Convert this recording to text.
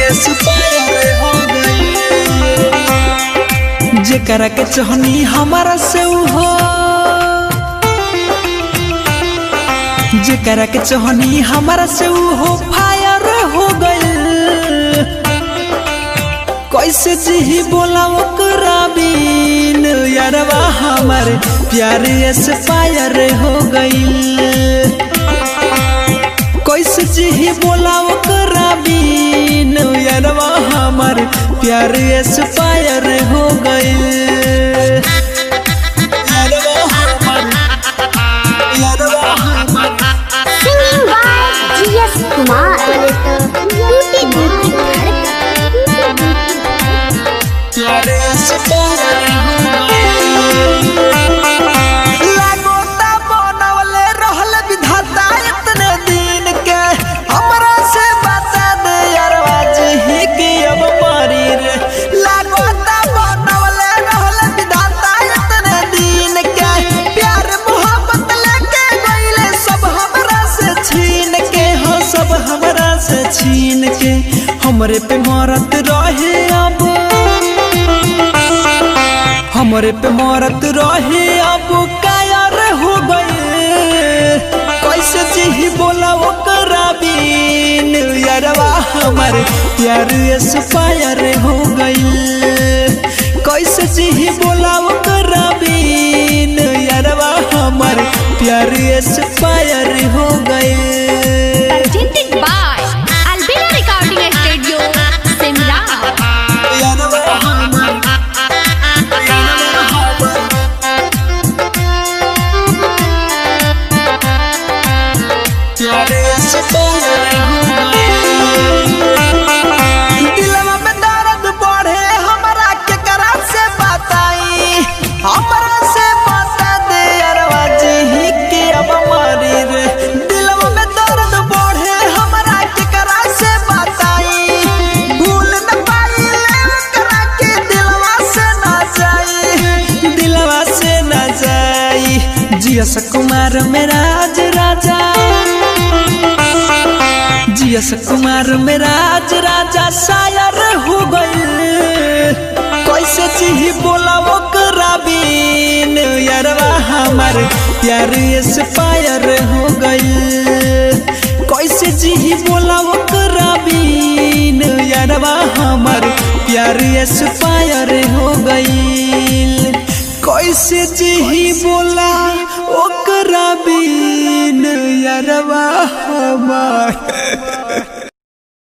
Expire हो गई। जेकरा के चाहनी हमारा से हो, जेकरा के चाहनी हमारा से हो फायर हो गई। कैसे जी बोला ओकरा बिन यारवा हमारे प्यार एक्सपायर हो गई। कैसे जी बोला ओकरा बिन यारवा हमारे प्यार एक्सपायर हो गई। लागोता बनवले रहल विधाता इतने दिन के, हमरा से बता दे यारवा जी के अब मरी रे। लागोता बनवले रहल विधाता इतने दिन के, प्यार मोहब्बत लेके गइले सब हमरा से छीन के। हो सब हमरा से छीन के हमरे पे मरत रहे, अब हमरे पे मरत रहे अब कायर हो गए। कैसे जी बोला ओकरा बिन यारवा हमारे प्यार एक्सपायर हो गई। कैसे जी बोला ओकरा बिन यारवा हमारे प्यार एक्सपायर हो गई। Presented by Albina Recording Studio, Simla। दिलवा में दर्द बढ़े हमरा केकरा से बताई, हमरा से बता दे यारवा जी के अब मरी रे। दिलवा में दर्द बढ़े हमरा केकरा से बताई, भूल न पाइले ओकरा के दिलवा से ना जाई, दिलवा से ना जाई। जियस कुमार मेरा आज राजा, जियस कुमार मेरा आज राजा शायर हो गई। कैसे जी बोला ओकरा बिन यारवा हमारे प्यार एक्सपायर हो गई। कैसे जी बोला ओकरा बिन यारवा हमारे प्यार एक्सपायर हो गई। कैसे जी बोला ओकरा बिन यारवा हमारे